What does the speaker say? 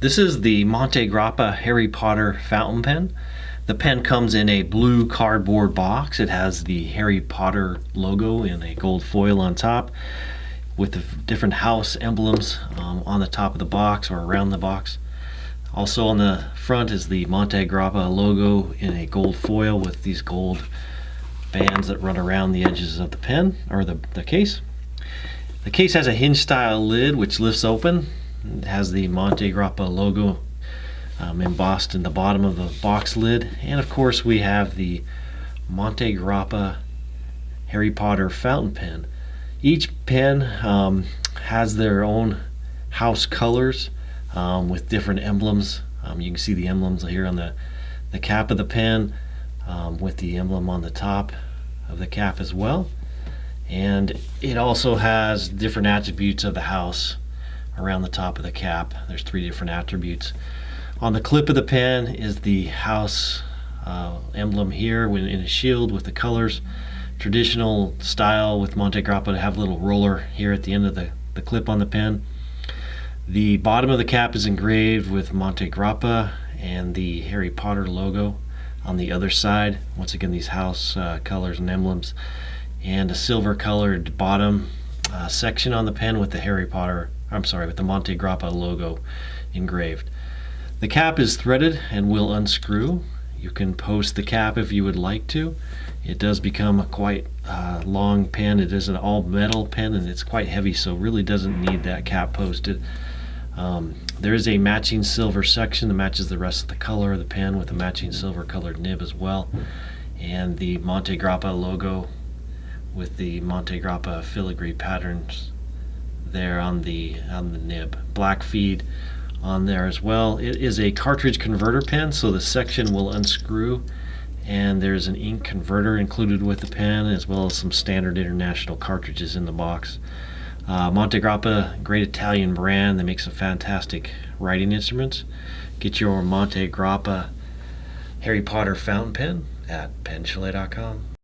This is the Montegrappa Harry Potter fountain pen. The pen comes in a blue cardboard box. It has the Harry Potter logo in a gold foil on top with the different house emblems on the top of the box or around the box. Also on the front is the Montegrappa logo in a gold foil with these gold bands that run around the edges of the pen or the case. The case has a hinge style lid which lifts open. It has the Montegrappa logo embossed in the bottom of the box lid, and of course we have the Montegrappa Harry Potter fountain pen. Each pen has their own house colors with different emblems. You can see the emblems here on the cap of the pen with the emblem on the top of the cap as well. And it also has different attributes of the house around the top of the cap. There's 3 different attributes. On the clip of the pen is the house emblem here in a shield with the colors. Traditional style with Montegrappa to have a little roller here at the end of the clip on the pen. The bottom of the cap is engraved with Montegrappa and the Harry Potter logo on the other side. Once again, these house colors and emblems, and a silver colored bottom section on the pen with the with the Montegrappa logo engraved. The cap is threaded and will unscrew. You can post the cap if you would like to. It does become a quite long pen. It is an all metal pen and it's quite heavy, so really doesn't need that cap posted. There is a matching silver section that matches the rest of the color of the pen with a matching silver colored nib as well, and the Montegrappa logo with the Montegrappa filigree patterns there on the nib. Black feed on there as well. It is a cartridge converter pen, so the section will unscrew, and there's an ink converter included with the pen as well as some standard international cartridges in the box. Montegrappa, great Italian brand. They make some fantastic writing instruments. Get your Montegrappa Harry Potter fountain pen at penchalet.com.